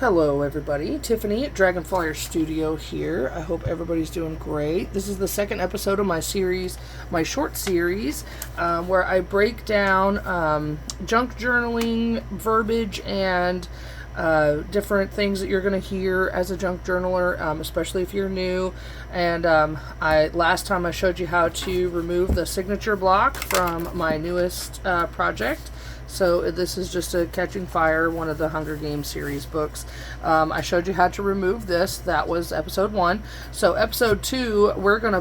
Hello everybody, Tiffany at Dragonflyer Studio here. I hope everybody's doing great. This is the second episode of my series, my short series, where I break down junk journaling, verbiage, and different things that you're going to hear as a junk journaler, especially if you're new. And last time I showed you how to remove the signature block from my newest project. So this is just a Catching Fire, one of the Hunger Games series books. I showed you how to remove this. That was episode 1. So episode 2, we're gonna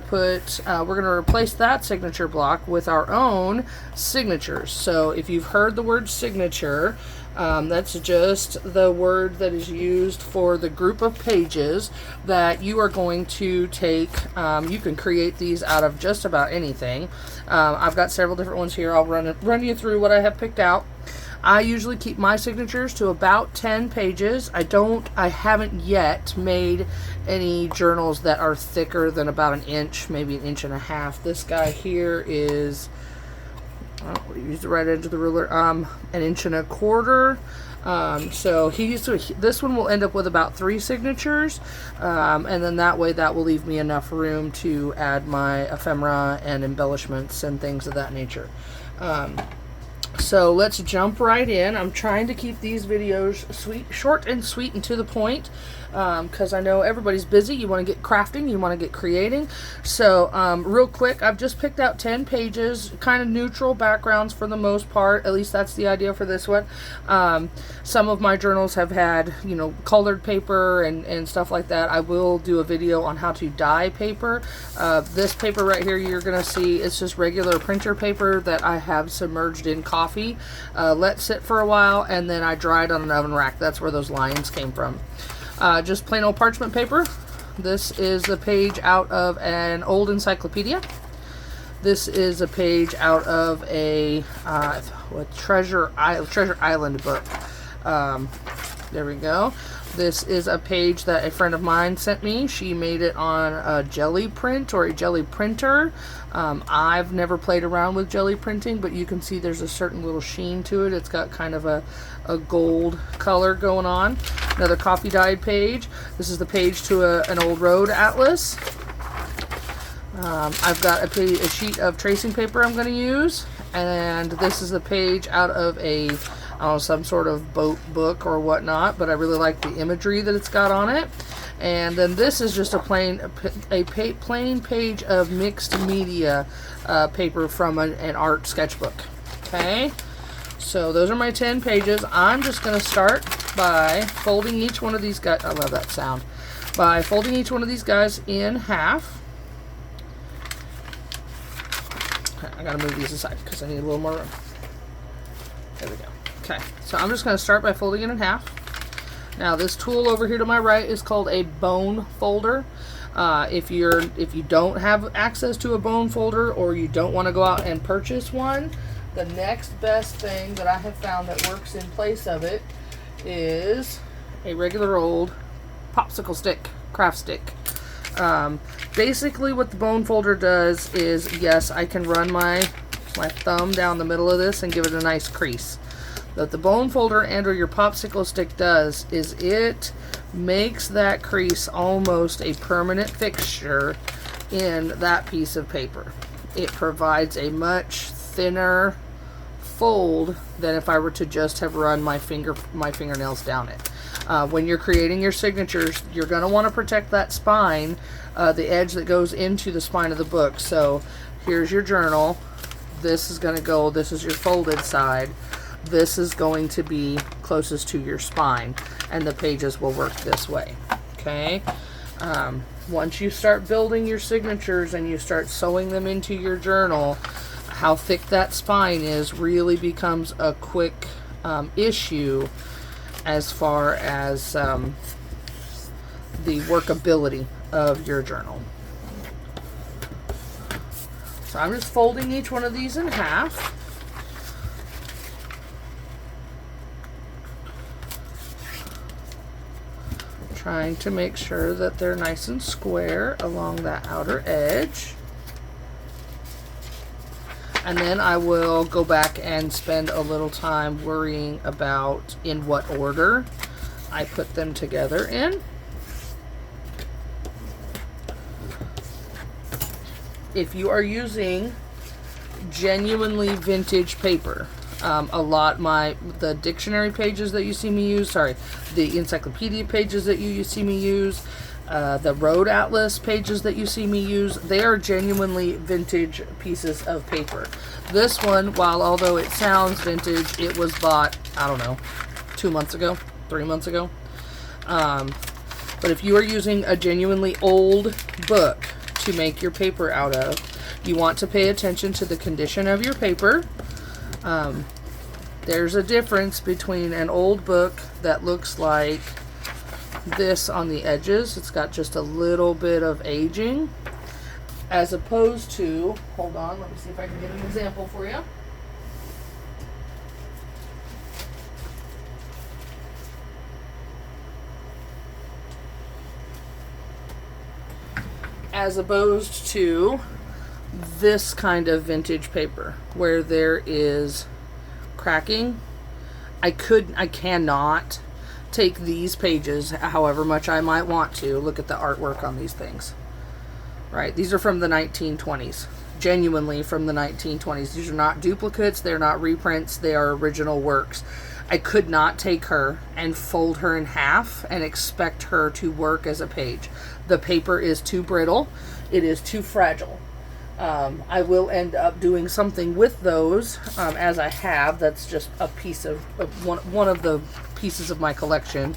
replace that signature block with our own signatures. So if you've heard the word signature, that's just the word that is used for the group of pages that you are going to take. You can create these out of just about anything. I've got several different ones here. I'll run you through what I have picked out. I usually keep my signatures to about 10 pages. I haven't yet made any journals that are thicker than about an inch, maybe an inch and a half. This guy here is, use the right edge of the ruler, an inch and a quarter. So this one will end up with about 3 signatures, and then that way that will leave me enough room to add my ephemera and embellishments and things of that nature. So let's jump right in. I'm trying to keep these videos short and sweet and to the point, because I know everybody's busy. You want to get crafting, you want to get creating. So real quick, I've just picked out 10 pages, kind of neutral backgrounds for the most part. At least that's the idea for this one. Some of my journals have had, colored paper and stuff like that. I will do a video on how to dye paper. This paper right here you're going to see, it's just regular printer paper that I have submerged in coffee. Let sit for a while, and then I dried on an oven rack. That's where those lines came from. Just plain old parchment paper. This is the page out of an old encyclopedia. This is a page out of a Treasure Island book. There we go. This is a page that a friend of mine sent me. She made it on a jelly print or a jelly printer. I've never played around with jelly printing, but you can see there's a certain little sheen to it. It's got kind of a gold color going on. Another coffee dyed page. This is the page to an old road atlas. I've got a sheet of tracing paper I'm going to use, and this is the page out of some sort of boat book or whatnot, but I really like the imagery that it's got on it. And then this is just a plain page of mixed media paper from an art sketchbook. Okay, so those are my 10 pages. I'm just going to start by folding each one of these guys. I love that sound. By folding each one of these guys in half. I gotta move these aside because I need a little more room. There we go. Okay, so I'm just going to start by folding it in half. Now this tool over here to my right is called a bone folder. If you don't have access to a bone folder, or you don't want to go out and purchase one, the next best thing that I have found that works in place of it is a regular old popsicle stick, craft stick. Basically what the bone folder does is, yes, I can run my thumb down the middle of this and give it a nice crease. What the bone folder and or your popsicle stick does is it makes that crease almost a permanent fixture in that piece of paper. It provides a much thinner fold than if I were to just have run my fingernails down it. When you're creating your signatures, you're going to want to protect that spine, the edge that goes into the spine of the book. So here's your journal. This is your folded side. This is going to be closest to your spine, and the pages will work this way. Okay. Once you start building your signatures and you start sewing them into your journal, how thick that spine is really becomes a quick issue as far as the workability of your journal. So I'm just folding each one of these in half. Trying to make sure that they're nice and square along that outer edge. And then I will go back and spend a little time worrying about in what order I put them together in. If you are using genuinely vintage paper, the dictionary pages that you see me use, the encyclopedia pages that you see me use, the road atlas pages that you see me use, they are genuinely vintage pieces of paper. This one, although it sounds vintage, it was bought, I don't know, 2 months ago, 3 months ago. But if you are using a genuinely old book to make your paper out of, you want to pay attention to the condition of your paper. There's a difference between an old book that looks like this on the edges. It's got just a little bit of aging, as opposed to, hold on, let me see if I can get an example for you. As opposed to this kind of vintage paper where there is cracking. I cannot take these pages, however much I might want to. Look at the artwork on these things. Right? These are from the 1920s. Genuinely from the 1920s. These are not duplicates. They're not reprints. They are original works. I could not take her and fold her in half and expect her to work as a page. The paper is too brittle. It is too fragile. I will end up doing something with those, as I have. That's just a piece of one of the pieces of my collection.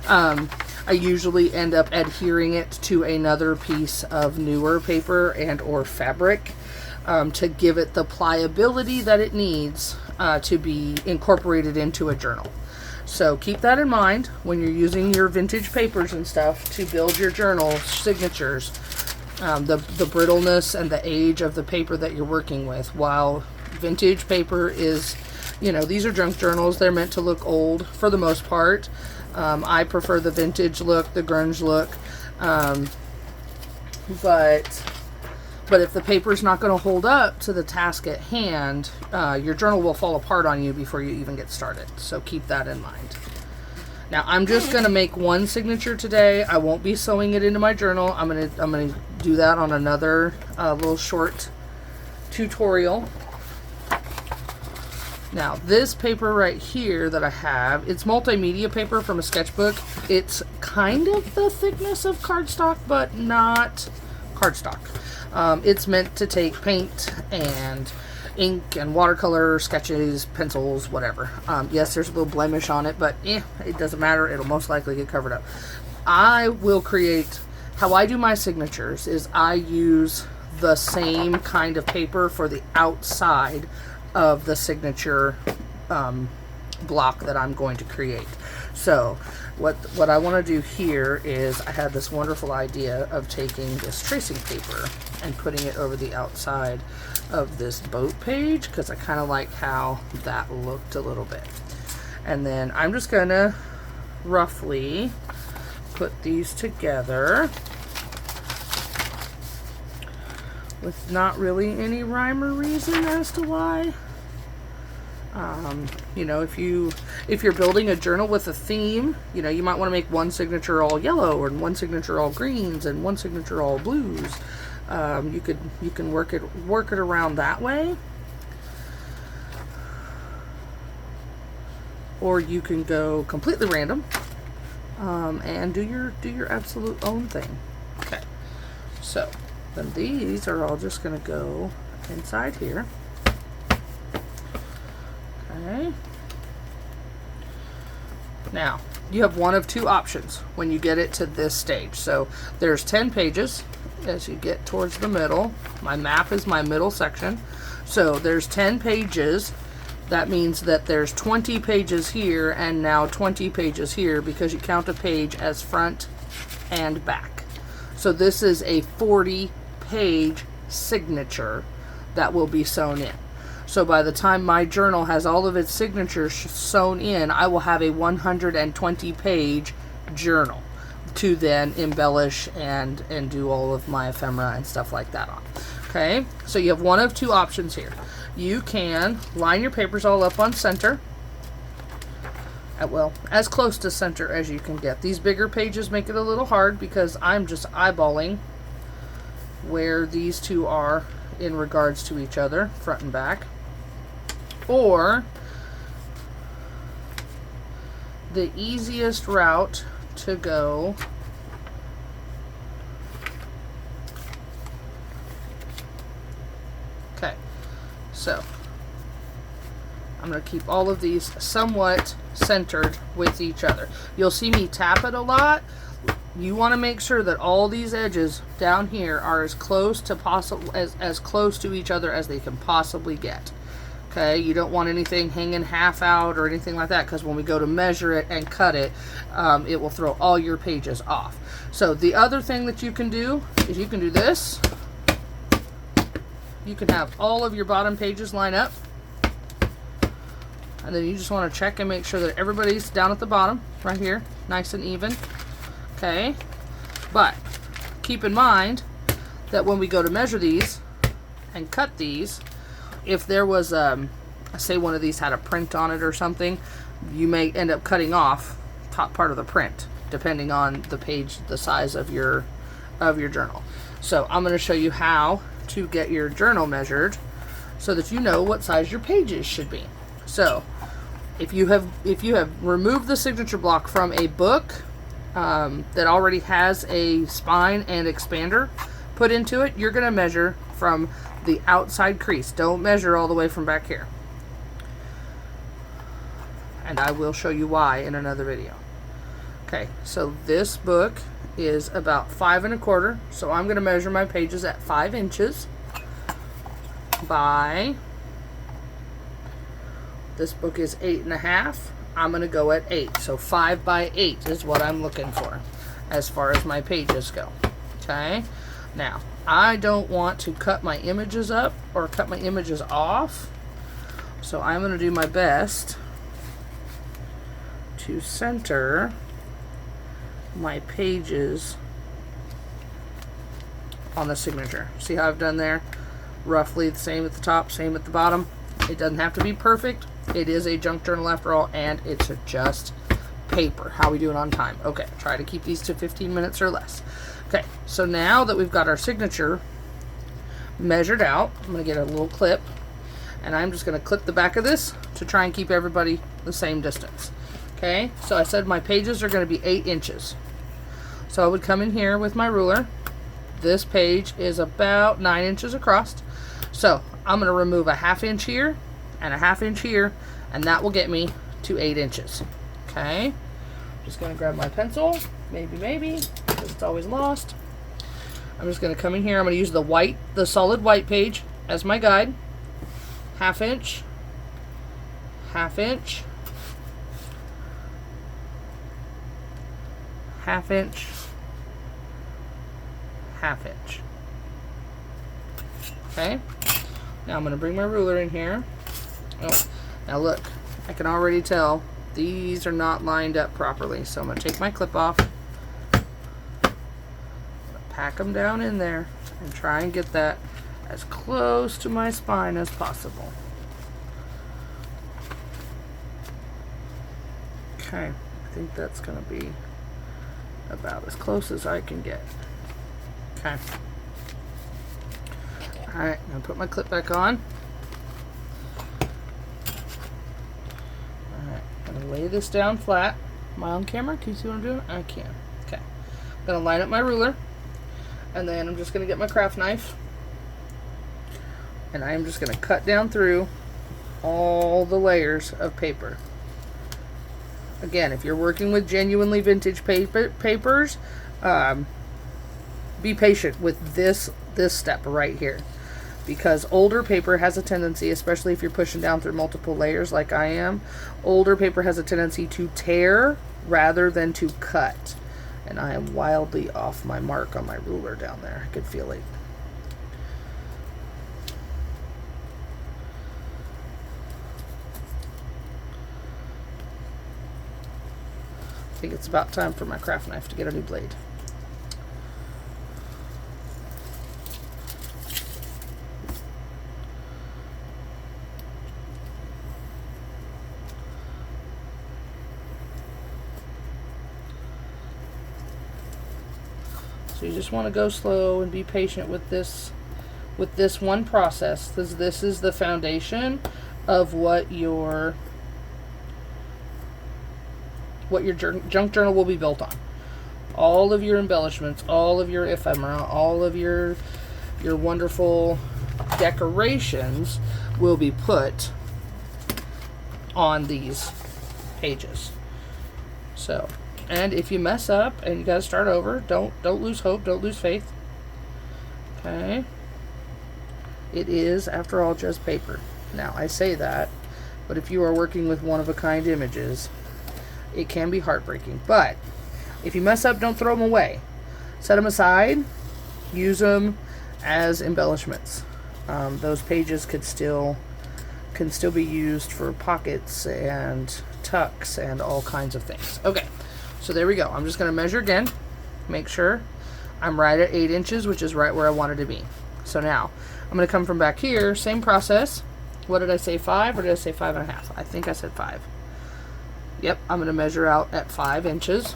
I usually end up adhering it to another piece of newer paper and or fabric to give it the pliability that it needs to be incorporated into a journal. So keep that in mind when you're using your vintage papers and stuff to build your journal signatures. The brittleness and the age of the paper that you're working with. While vintage paper is, these are junk journals. They're meant to look old for the most part. I prefer the vintage look, the grunge look. But if the paper's not going to hold up to the task at hand, your journal will fall apart on you before you even get started. So keep that in mind. Now I'm just going to make one signature today. I won't be sewing it into my journal. I'm going to do that on another little short tutorial. Now this paper right here that I have, it's multimedia paper from a sketchbook. It's kind of the thickness of cardstock, but not cardstock. It's meant to take paint and ink and watercolor, sketches, pencils, whatever. Yes, there's a little blemish on it, but it doesn't matter. It'll most likely get covered up. I will create, how I do my signatures is I use the same kind of paper for the outside of the signature block that I'm going to create. So what I want to do here is I had this wonderful idea of taking this tracing paper and putting it over the outside of this boat page, because I kind of like how that looked a little bit. And then I'm just going to roughly put these together with not really any rhyme or reason as to why. If you're building a journal with a theme, you might want to make one signature all yellow and one signature all greens and one signature all blues. You can work it around that way, or you can go completely random and do your absolute own thing. Okay, so then these are all just going to go inside here. Okay. Now, you have one of two options when you get it to this stage. So there's 10 pages as you get towards the middle. My map is my middle section. So there's 10 pages. That means that there's 20 pages here and now 20 pages here, because you count a page as front and back. So this is a 40-page signature that will be sewn in. So by the time my journal has all of its signatures sewn in, I will have a 120-page journal to then embellish and do all of my ephemera and stuff like that on. Okay, so you have one of two options here. You can line your papers all up on center, well, as close to center as you can get. These bigger pages make it a little hard because I'm just eyeballing where these two are in regards to each other, front and back. Or the easiest route to go so I'm going to keep all of these somewhat centered with each other. You'll see me tap it a lot. You want to make sure that all these edges down here are as close to as close to each other as they can possibly get. Okay, you don't want anything hanging half out or anything like that, because when we go to measure it and cut it, it will throw all your pages off. So the other thing that you can do is you can do this. You can have all of your bottom pages line up, and then you just want to check and make sure that everybody's down at the bottom right here, nice and even. Okay, but keep in mind that when we go to measure these and cut these, if there was say one of these had a print on it or something, you may end up cutting off top part of the print depending on the page, the size of your journal. So I'm going to show you how to get your journal measured so that you know what size your pages should be. So if you have removed the signature block from a book that already has a spine and expander put into it, you're going to measure from the outside crease. Don't measure all the way from back here. And I will show you why in another video. Okay, so this book is about 5 1/4, so I'm going to measure my pages at 5 inches by, this book is 8 1/2, I'm going to go at 8, so 5 by 8 is what I'm looking for as far as my pages go. Okay, now I don't want to cut my images up or cut my images off, so I'm going to do my best to center my pages on the signature. See how I've done there? Roughly the same at the top, same at the bottom. It doesn't have to be perfect. It is a junk journal after all, and it's just paper. How are we doing on time? Okay, try to keep these to 15 minutes or less. Okay, so now that we've got our signature measured out, I'm going to get a little clip, and I'm just going to clip the back of this to try and keep everybody the same distance. Okay, so I said my pages are going to be 8 inches. So I would come in here with my ruler. This page is about 9 inches across. So I'm going to remove a 1/2 inch here and a 1/2 inch here, and that will get me to 8 inches. Okay, just going to grab my pencil, maybe, because it's always lost. I'm just going to come in here. I'm going to use the solid white page as my guide. 1/2 inch, 1/2 inch, 1/2 inch, 1/2 inch. Okay, now I'm going to bring my ruler in here. Oh, now look, I can already tell these are not lined up properly, so I'm going to take my clip off, pack them down in there, and try and get that as close to my spine as possible. Okay, I think that's going to be about as close as I can get. Okay. Alright, I'm going to put my clip back on. Alright, I'm going to lay this down flat. Am I on camera? Can you see what I'm doing? I can. Okay. I'm going to line up my ruler, and then I'm just going to get my craft knife, and I'm just going to cut down through all the layers of paper. Again, if you're working with genuinely vintage papers, be patient with this step right here, because older paper has a tendency, especially if you're pushing down through multiple layers like I am, older paper has a tendency to tear rather than to cut. And I am wildly off my mark on my ruler down there. I could feel it. I think it's about time for my craft knife to get a new blade. So you just want to go slow and be patient with this one process, because this is the foundation of what your junk journal will be built on. All of your embellishments, all of your ephemera, all of your wonderful decorations will be put on these pages. So, and if you mess up and you got to start over, don't lose hope, don't lose faith. Okay? It is, after all, just paper. Now, I say that, but if you are working with one-of-a-kind images, it can be heartbreaking. But if you mess up, don't throw them away. Set them aside. Use them as embellishments. Those pages can still be used for pockets and tucks and all kinds of things. Okay, so there we go. I'm just going to measure again. Make sure I'm right at 8 inches, which is right where I wanted to be. So now I'm going to come from back here. Same process. What did I say, 5 or did I say 5.5? I think I said 5. Yep, I'm going to measure out at 5 inches.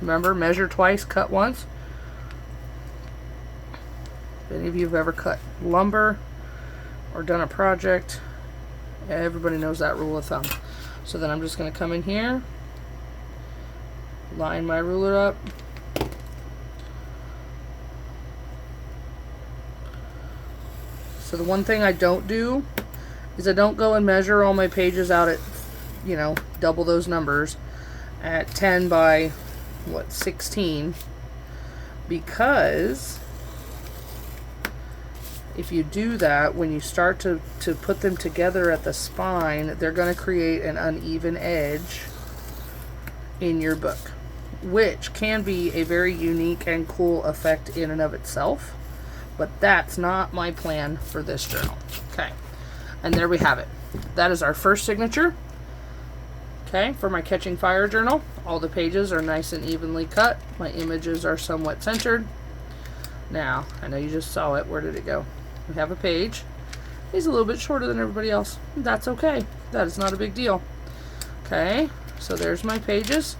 Remember, measure twice, cut once. If any of you have ever cut lumber or done a project, everybody knows that rule of thumb. So then I'm just going to come in here, line my ruler up. So the one thing I don't do is I don't go and measure all my pages out at, double those numbers at 10 by 16, because if you do that, when you start to put them together at the spine, they're going to create an uneven edge in your book, which can be a very unique and cool effect in and of itself, but that's not my plan for this journal. Okay, and there we have it. That is our first signature. Okay, for my Catching Fire journal, all the pages are nice and evenly cut. My images are somewhat centered. Now, I know you just saw it. Where did it go? We have a page. He's a little bit shorter than everybody else. That's okay. That is not a big deal. Okay, so there's my pages.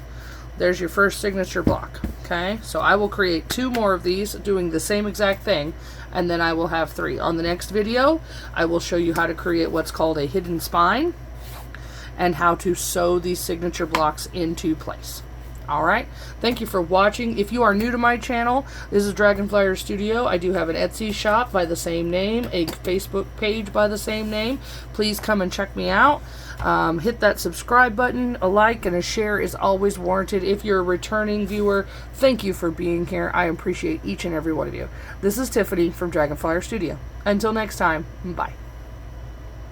There's your first signature block. Okay, so I will create 2 more of these doing the same exact thing, and then I will have 3. On the next video, I will show you how to create what's called a hidden spine and how to sew these signature blocks into place. Alright, thank you for watching. If you are new to my channel, this is Dragonflyer Studio. I do have an Etsy shop by the same name, a Facebook page by the same name. Please come and check me out. Hit that subscribe button. A like and a share is always warranted. If you're a returning viewer, thank you for being here. I appreciate each and every one of you. This is Tiffany from Dragonflyer Studio. Until next time, bye.